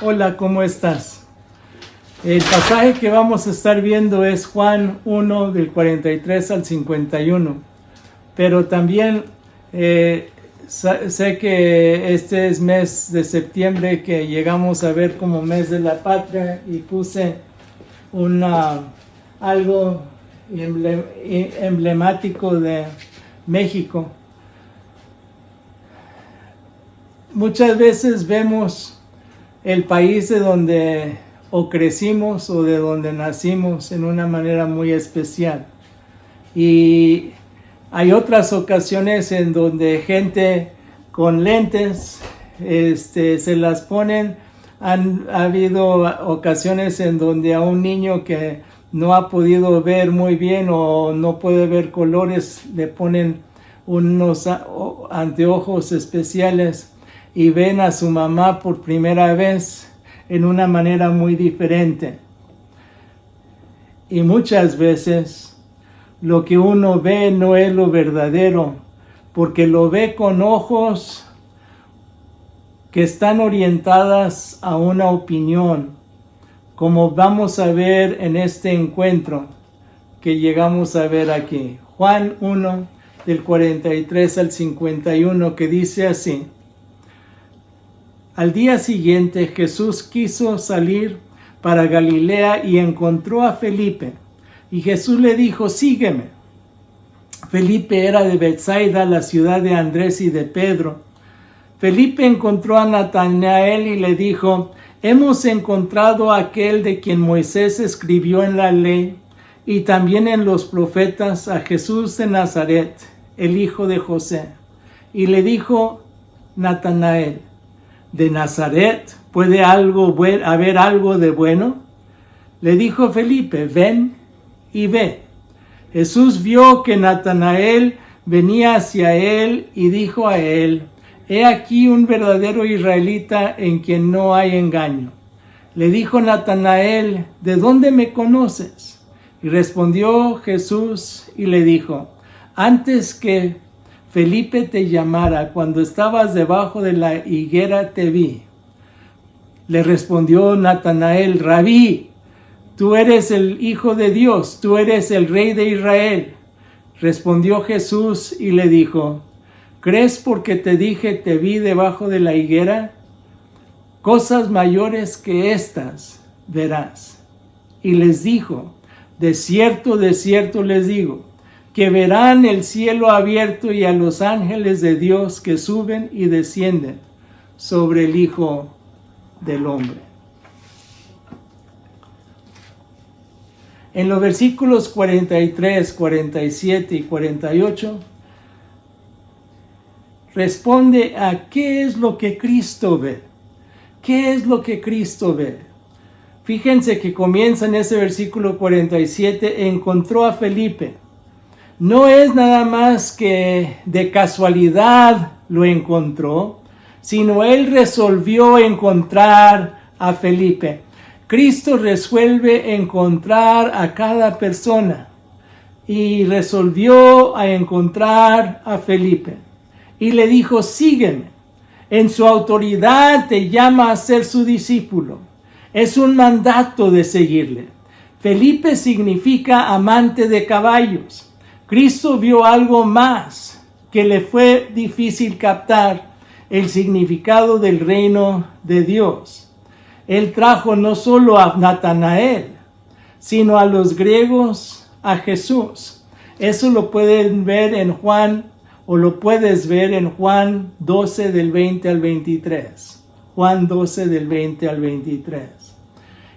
Hola, ¿cómo estás? El pasaje que vamos a estar viendo es Juan 1 del 43 al 51. Pero también sé que este es mes de septiembre que llegamos a ver como mes de la patria y puse algo emblemático de México. Muchas veces vemos el país de donde o crecimos o de donde nacimos en una manera muy especial. Y hay otras ocasiones en donde gente con lentes se las ponen. Ha habido ocasiones en donde a un niño que no ha podido ver muy bien o no puede ver colores le ponen unos anteojos especiales y ven a su mamá por primera vez en una manera muy diferente. Y muchas veces lo que uno ve no es lo verdadero, porque lo ve con ojos que están orientadas a una opinión, como vamos a ver en este encuentro que llegamos a ver aquí. Juan 1, del 43 al 51, que dice así: Al día siguiente Jesús quiso salir para Galilea y encontró a Felipe. Y Jesús le dijo: sígueme. Felipe era de Betsaida, la ciudad de Andrés y de Pedro. Felipe encontró a Natanael y le dijo: hemos encontrado a aquel de quien Moisés escribió en la ley y también en los profetas, a Jesús de Nazaret, el hijo de José. Y le dijo Natanael: ¿de Nazaret puede haber algo de bueno? Le dijo Felipe: ven y ve. Jesús vio que Natanael venía hacia él y dijo a él: he aquí un verdadero israelita en quien no hay engaño. Le dijo Natanael: ¿de dónde me conoces? Y respondió Jesús y le dijo: antes que Felipe te llamara, cuando estabas debajo de la higuera te vi. Le respondió Natanael: Rabí, tú eres el Hijo de Dios, tú eres el Rey de Israel. Respondió Jesús y le dijo: ¿crees porque te dije te vi debajo de la higuera? Cosas mayores que estas verás. Y les dijo: de cierto les digo, que verán el cielo abierto y a los ángeles de Dios que suben y descienden sobre el Hijo del Hombre. En los versículos 43, 47 y 48, responde a qué es lo que Cristo ve. ¿Qué es lo que Cristo ve? Fíjense que comienza en ese versículo 47, encontró a Felipe. No es nada más que de casualidad lo encontró, sino él resolvió encontrar a Felipe. Cristo resuelve encontrar a cada persona y resolvió a encontrar a Felipe. Y le dijo: sígueme. En su autoridad te llama a ser su discípulo. Es un mandato de seguirle. Felipe significa amante de caballos. Cristo vio algo más que le fue difícil captar: el significado del reino de Dios. Él trajo no solo a Natanael, sino a los griegos a Jesús. Eso lo pueden ver en Juan, o lo puedes ver en Juan 12 del 20 al 23. Juan 12 del 20 al 23.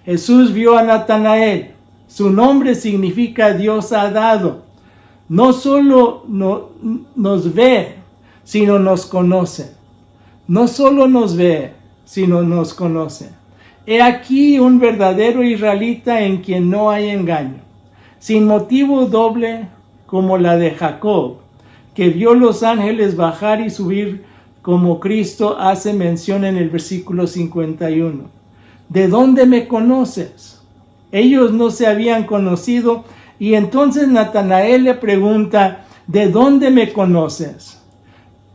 Jesús vio a Natanael. Su nombre significa Dios ha dado. No solo nos ve, sino nos conoce. No solo nos ve, sino nos conoce. He aquí un verdadero israelita en quien no hay engaño, sin motivo doble como la de Jacob, que vio los ángeles bajar y subir, como Cristo hace mención en el versículo 51. ¿De dónde me conoces? Ellos no se habían conocido. Y entonces Natanael le pregunta: ¿de dónde me conoces?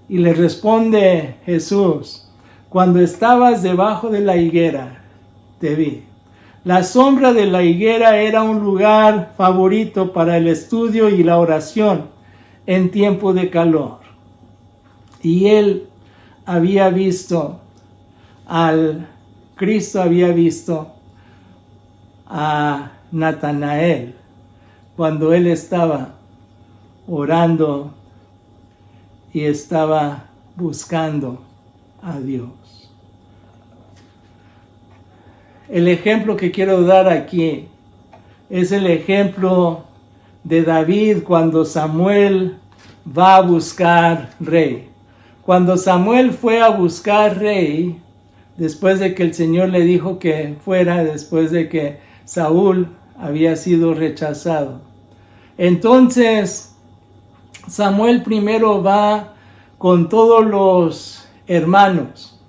Y le responde Jesús: Cuando estabas debajo de la higuera, te vi. La sombra de la higuera era un lugar favorito para el estudio y la oración en tiempo de calor. Y Cristo había visto a Natanael cuando él estaba orando y estaba buscando a Dios. El ejemplo que quiero dar aquí es el ejemplo de David cuando Samuel va a buscar rey. Cuando Samuel fue a buscar rey, después de que el Señor le dijo que fuera, después de que Saúl había sido rechazado. Entonces, Samuel primero va con todos los hermanos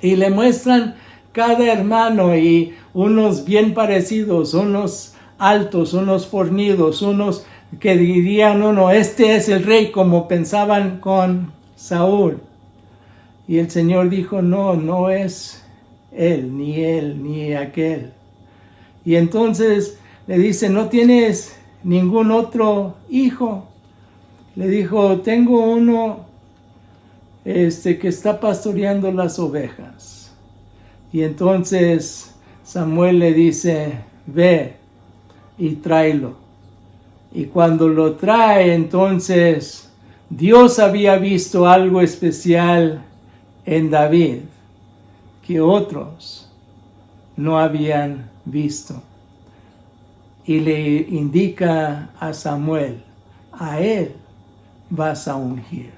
y le muestran cada hermano y unos bien parecidos, unos altos, unos fornidos, unos que dirían, no, este es el rey, como pensaban con Saúl. Y el Señor dijo, no es él, ni aquel. Y entonces le dice, ¿no tienes ningún otro hijo? Le dijo, tengo uno que está pastoreando las ovejas. Y entonces Samuel le dice, ve y tráelo. Y cuando lo trae, entonces Dios había visto algo especial en David que otros no habían visto. Y le indica a Samuel, a él vas a ungir.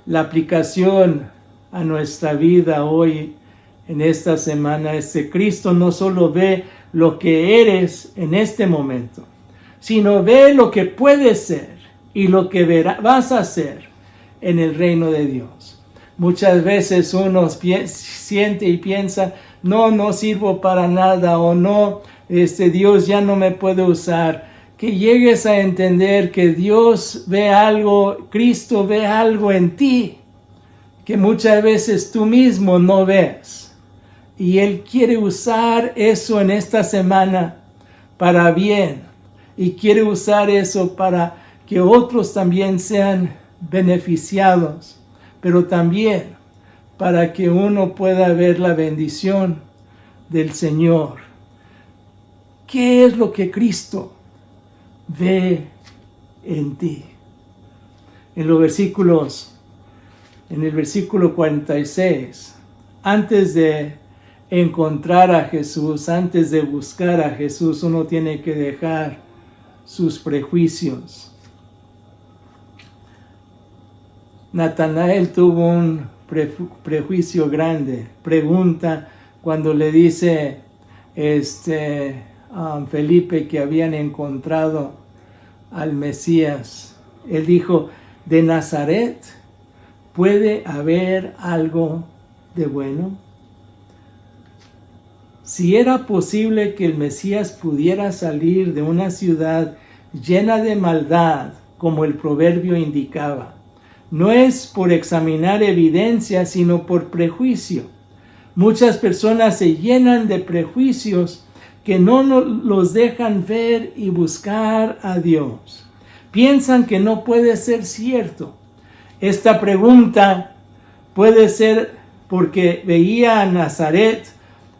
La aplicación a nuestra vida hoy, en esta semana, es que Cristo no solo ve lo que eres en este momento, sino ve lo que puedes ser y lo que vas a ser en el reino de Dios. Muchas veces uno siente y piensa, no sirvo para nada, o no, Dios ya no me puede usar. Que llegues a entender que Dios ve algo, Cristo ve algo en ti, que muchas veces tú mismo no ves. Y Él quiere usar eso en esta semana para bien. Y quiere usar eso para que otros también sean beneficiados. Pero también para que uno pueda ver la bendición del Señor. ¿Qué es lo que Cristo ve en ti? En el versículo 46, antes de encontrar a Jesús, antes de buscar a Jesús, uno tiene que dejar sus prejuicios. Natanael tuvo un prejuicio grande. Pregunta cuando le dice Felipe que habían encontrado al Mesías. Él dijo, ¿de Nazaret puede haber algo de bueno? Si era posible que el Mesías pudiera salir de una ciudad llena de maldad, como el proverbio indicaba, no es por examinar evidencia, sino por prejuicio. Muchas personas se llenan de prejuicios que no los dejan ver y buscar a Dios. Piensan que no puede ser cierto. Esta pregunta puede ser porque veía a Nazaret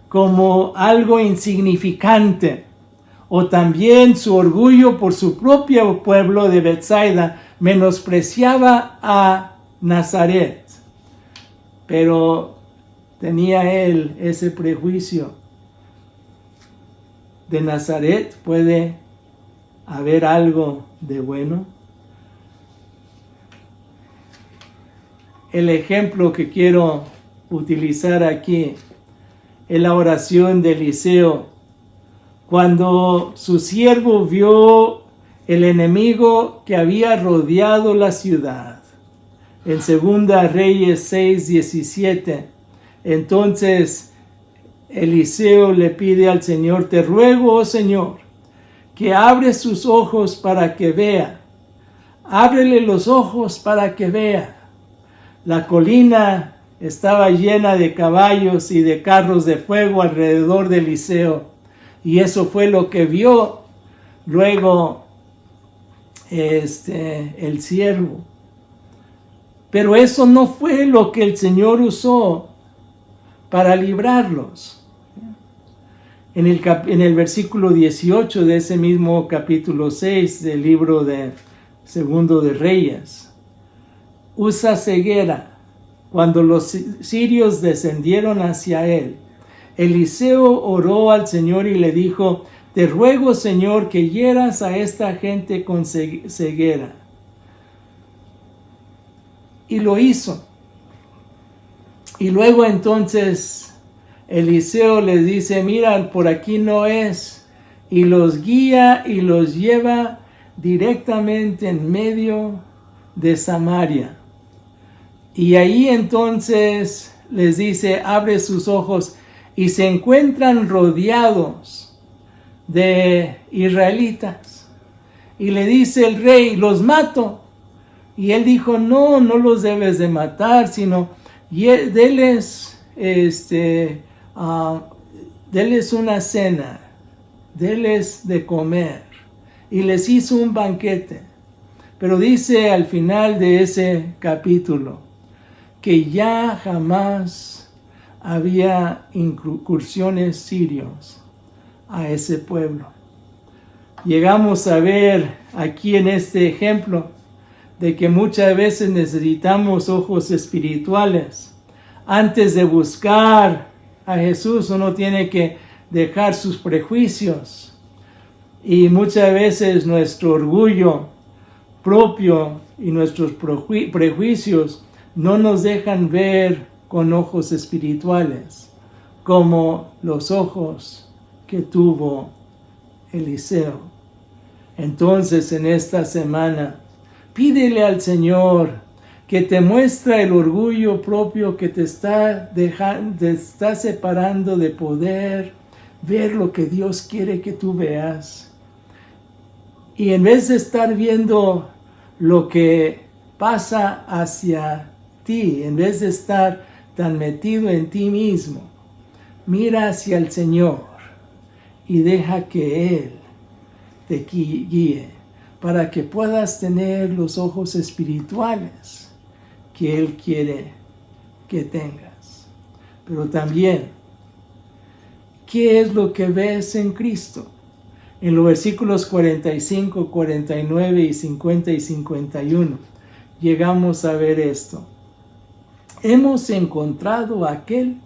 como algo insignificante, o también su orgullo por su propio pueblo de Betsaida menospreciaba a Nazaret. Pero tenía él ese prejuicio. ¿De Nazaret puede haber algo de bueno? El ejemplo que quiero utilizar aquí es la oración de Eliseo. Cuando su siervo vio el enemigo que había rodeado la ciudad. En 2 Reyes 6:17, entonces Eliseo le pide al Señor, te ruego, oh Señor, que abre sus ojos para que vea. Ábrele los ojos para que vea. La colina estaba llena de caballos y de carros de fuego alrededor de Eliseo. Y eso fue lo que vio luego el siervo. Pero eso no fue lo que el Señor usó para librarlos. En el versículo 18 de ese mismo capítulo 6 del libro de Segundo de Reyes, usa ceguera. Cuando los sirios descendieron hacia él, Eliseo oró al Señor y le dijo: te ruego, Señor, que hieras a esta gente con ceguera. Y lo hizo. Y luego entonces Eliseo les dice: mira, por aquí no es. Y los guía y los lleva directamente en medio de Samaria. Y ahí entonces les dice: abre sus ojos, y se encuentran rodeados de israelitas. Y le dice el rey: los mato. Y él dijo: no los debes de matar, sino deles una cena, deles de comer. Y les hizo un banquete. Pero dice al final de ese capítulo que ya jamás había incursiones sirios a ese pueblo. Llegamos a ver aquí en este ejemplo de que muchas veces necesitamos ojos espirituales. Antes de buscar a Jesús, uno tiene que dejar sus prejuicios. Y muchas veces nuestro orgullo propio y nuestros prejuicios no nos dejan ver con ojos espirituales, como los ojos que tuvo Eliseo. Entonces, en esta semana, pídele al Señor que te muestre el orgullo propio que te está separando de poder ver lo que Dios quiere que tú veas. Y en vez de estar viendo lo que pasa hacia ti, en vez de estar tan metido en ti mismo, mira hacia el Señor y deja que Él te guíe para que puedas tener los ojos espirituales que Él quiere que tengas. Pero también, ¿qué es lo que ves en Cristo? En los versículos 45, 49 y 50 y 51 llegamos a ver esto. Hemos encontrado a aquel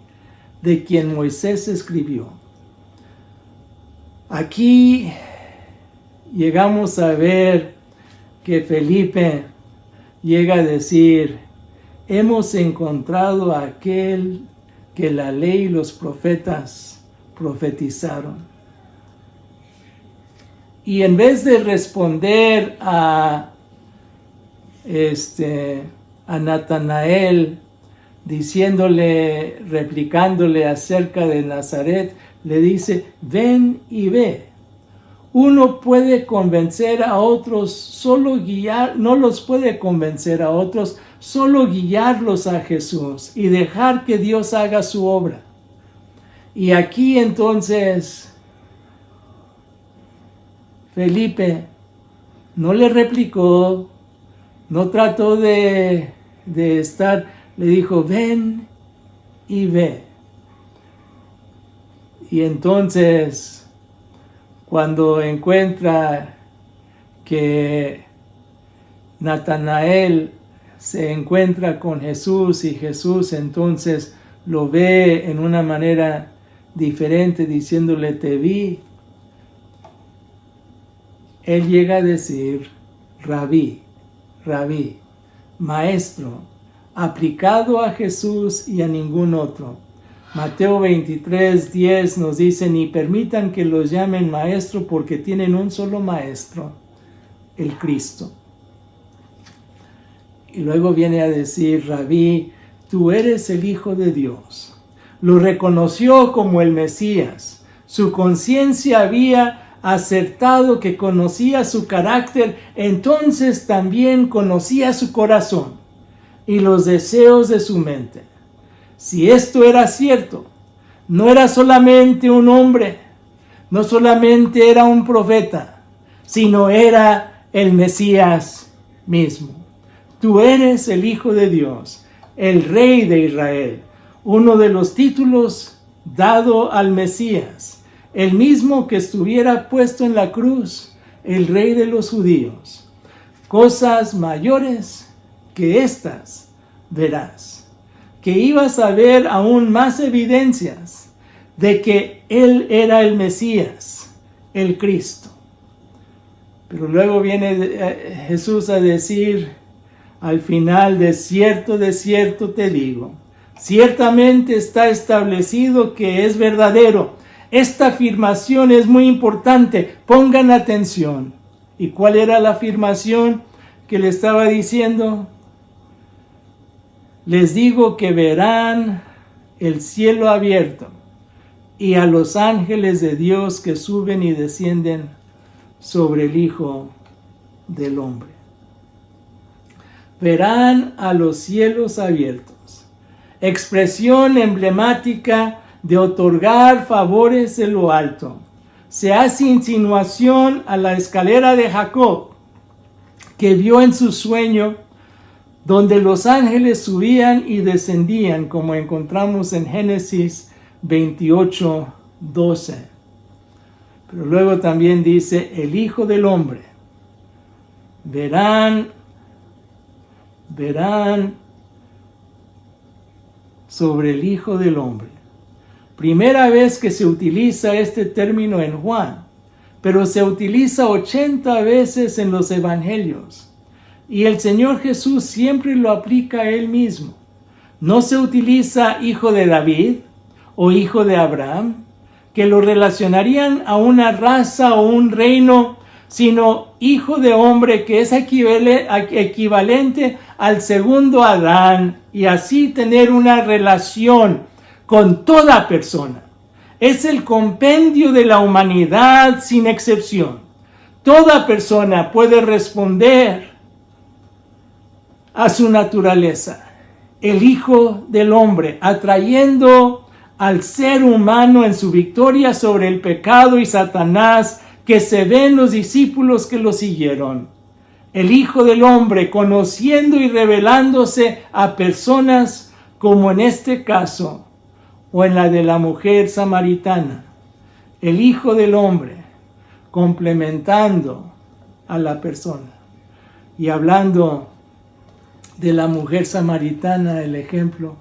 de quien Moisés escribió. Aquí llegamos a ver que Felipe llega a decir: hemos encontrado a aquel que la ley y los profetas profetizaron. Y en vez de responder a Natanael, replicándole acerca de Nazaret, le dice: ven y ve. Uno puede convencer a otros, no los puede convencer a otros, solo guiarlos a Jesús y dejar que Dios haga su obra. Y aquí entonces Felipe no le replicó, no trató de estar, le dijo: ven y ve. Y entonces, cuando encuentra que Natanael se encuentra con Jesús y Jesús entonces lo ve en una manera diferente, diciéndole: te vi, él llega a decir: Rabí, Rabí, maestro, aplicado a Jesús y a ningún otro. Mateo 23:10 nos dice: ni permitan que los llamen maestro, porque tienen un solo maestro, el Cristo. Y luego viene a decir: Rabí, tú eres el Hijo de Dios. Lo reconoció como el Mesías. Su conciencia había acertado que conocía su carácter, entonces también conocía su corazón. y los deseos de su mente. Si esto era cierto, no era solamente un hombre, no solamente era un profeta, sino era el Mesías mismo. Tú eres el Hijo de Dios, el Rey de Israel, uno de los títulos dado al Mesías, el mismo que estuviera puesto en la cruz, el Rey de los judíos. Cosas mayores que estas verás, que ibas a ver aún más evidencias de que Él era el Mesías, el Cristo. Pero luego viene Jesús a decir al final, de cierto te digo, ciertamente está establecido que es verdadero. Esta afirmación es muy importante, pongan atención. ¿Y cuál era la afirmación que le estaba diciendo? Les digo que verán el cielo abierto y a los ángeles de Dios que suben y descienden sobre el Hijo del Hombre. Verán a los cielos abiertos. Expresión emblemática de otorgar favores de lo alto. Se hace insinuación a la escalera de Jacob, que vio en su sueño, donde los ángeles subían y descendían, como encontramos en Génesis 28:12. Pero luego también dice, el Hijo del Hombre. Verán sobre el Hijo del Hombre. Primera vez que se utiliza este término en Juan, pero se utiliza 80 veces en los evangelios. Y el Señor Jesús siempre lo aplica a Él mismo. No se utiliza hijo de David o hijo de Abraham, que lo relacionarían a una raza o un reino, sino hijo de hombre, que es equivalente al segundo Adán, y así tener una relación con toda persona. Es el compendio de la humanidad sin excepción. Toda persona puede responder a su naturaleza. El Hijo del Hombre, atrayendo al ser humano en su victoria sobre el pecado y Satanás, que se ve en los discípulos que lo siguieron. El Hijo del Hombre, conociendo y revelándose a personas como en este caso, o en la de la mujer samaritana. El Hijo del Hombre, complementando a la persona. Y hablando de la mujer samaritana, el ejemplo,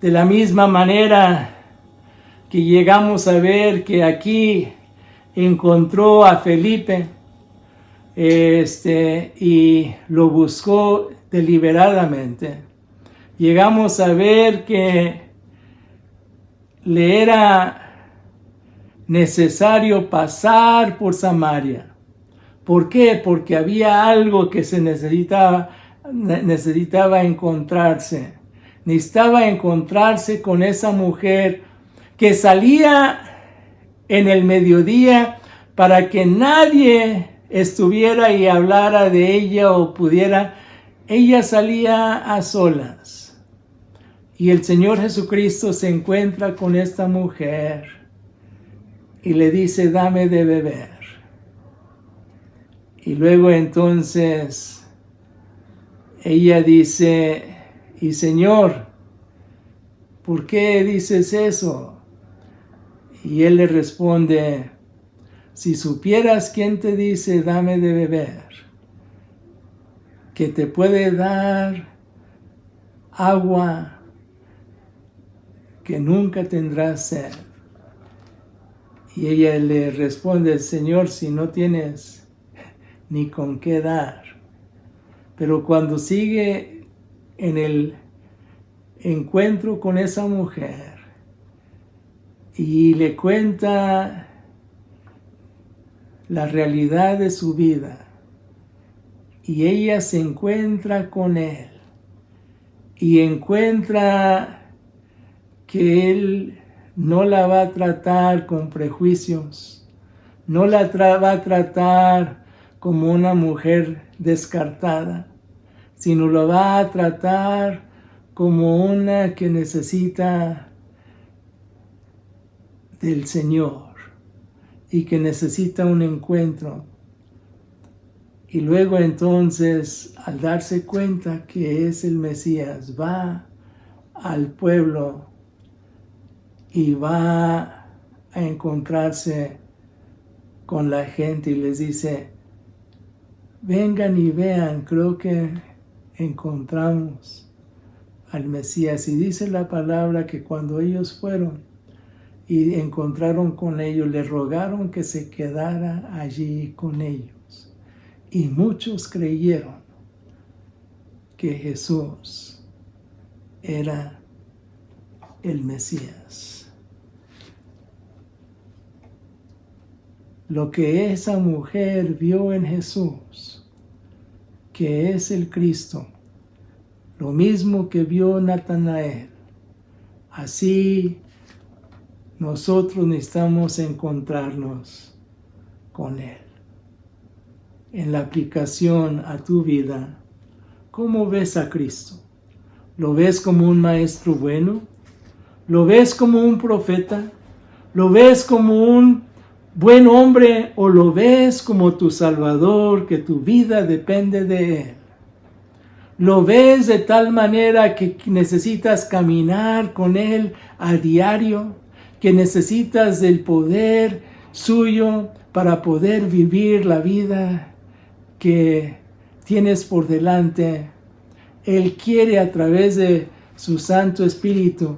de la misma manera que llegamos a ver que aquí encontró a Felipe y lo buscó deliberadamente. Llegamos a ver que le era necesario pasar por Samaria. ¿Por qué? Porque había algo que se necesitaba encontrarse. Necesitaba encontrarse con esa mujer que salía en el mediodía para que nadie estuviera y hablara de ella o pudiera. Ella salía a solas. Y el Señor Jesucristo se encuentra con esta mujer y le dice, dame de beber. Y luego entonces ella dice, y Señor, ¿por qué dices eso? Y él le responde, si supieras quién te dice, dame de beber, que te puede dar agua que nunca tendrás sed. Y ella le responde, Señor, si no tienes ni con qué dar. Pero cuando sigue en el encuentro con esa mujer y le cuenta la realidad de su vida, y ella se encuentra con él y encuentra que él no la va a tratar con prejuicios, no la va a tratar como una mujer descartada, sino lo va a tratar como una que necesita del Señor y que necesita un encuentro. Y luego entonces, al darse cuenta que es el Mesías, va al pueblo y va a encontrarse con la gente y les dice, vengan y vean, creo que encontramos al Mesías. Y dice la palabra que cuando ellos fueron y encontraron con ellos, le rogaron que se quedara allí con ellos. Y muchos creyeron que Jesús era el Mesías. Lo que esa mujer vio en Jesús, que es el Cristo, lo mismo que vio Natanael, así nosotros necesitamos encontrarnos con Él. En la aplicación a tu vida, ¿cómo ves a Cristo? ¿Lo ves como un maestro bueno? ¿Lo ves como un profeta? ¿Lo ves como un buen hombre o lo ves como tu Salvador, que tu vida depende de Él? ¿Lo ves de tal manera que necesitas caminar con Él a diario? ¿Que necesitas del poder suyo para poder vivir la vida que tienes por delante? Él quiere a través de su Santo Espíritu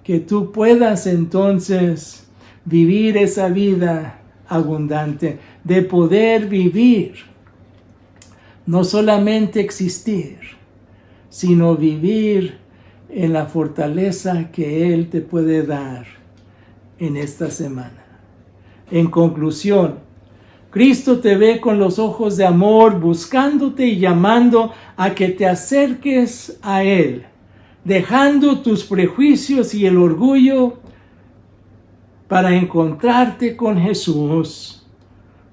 que tú puedas entonces vivir esa vida abundante, de poder vivir, no solamente existir, sino vivir en la fortaleza que Él te puede dar en esta semana. En conclusión, Cristo te ve con los ojos de amor, buscándote y llamando a que te acerques a Él, dejando tus prejuicios y el orgullo para encontrarte con Jesús.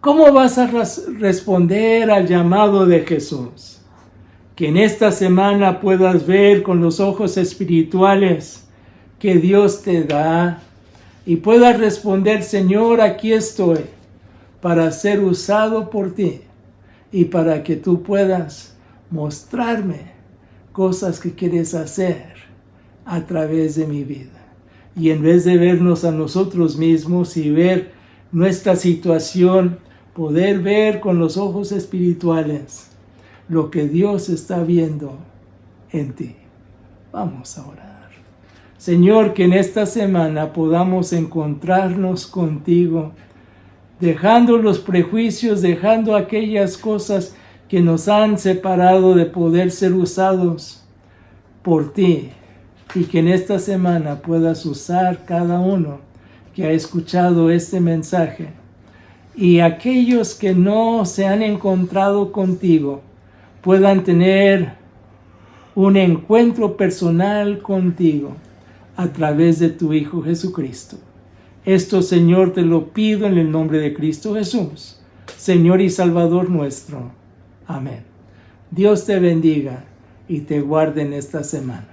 ¿Cómo vas a responder al llamado de Jesús? Que en esta semana puedas ver con los ojos espirituales que Dios te da y puedas responder, Señor, aquí estoy para ser usado por ti y para que tú puedas mostrarme cosas que quieres hacer a través de mi vida. Y en vez de vernos a nosotros mismos y ver nuestra situación, poder ver con los ojos espirituales lo que Dios está viendo en ti. Vamos a orar. Señor, que en esta semana podamos encontrarnos contigo, dejando los prejuicios, dejando aquellas cosas que nos han separado de poder ser usados por ti, y que en esta semana puedas usar cada uno que ha escuchado este mensaje, y aquellos que no se han encontrado contigo puedan tener un encuentro personal contigo a través de tu Hijo Jesucristo. Esto, Señor, te lo pido en el nombre de Cristo Jesús, Señor y Salvador nuestro. Amén. Dios te bendiga y te guarde en esta semana.